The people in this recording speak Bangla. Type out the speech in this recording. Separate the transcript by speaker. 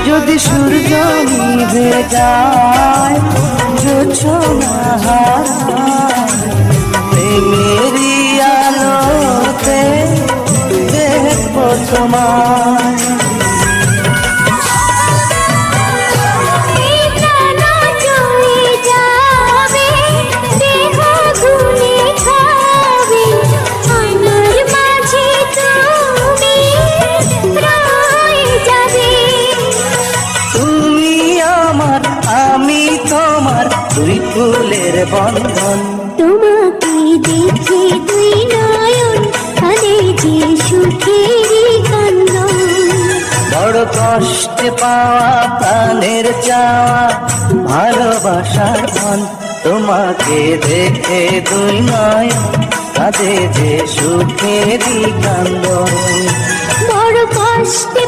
Speaker 1: যদি সূর্য নিভে যায়, জোছনা হারায়, প্রেমেরই আলোতে দেখবো তোমায়। দুই ফুলের বন্ধন,
Speaker 2: তোমাকে দেখে দুই নয়ন কাঁদে যে সুখেরই কান্দন।
Speaker 1: বড় কষ্টে পাওয়া প্রাণের চাওয়া ভালোবাসার ধন, তোমাকে দেখে দুই নয়ন কাঁদে যে সুখেরই কান্দন।
Speaker 2: বড় কষ্টে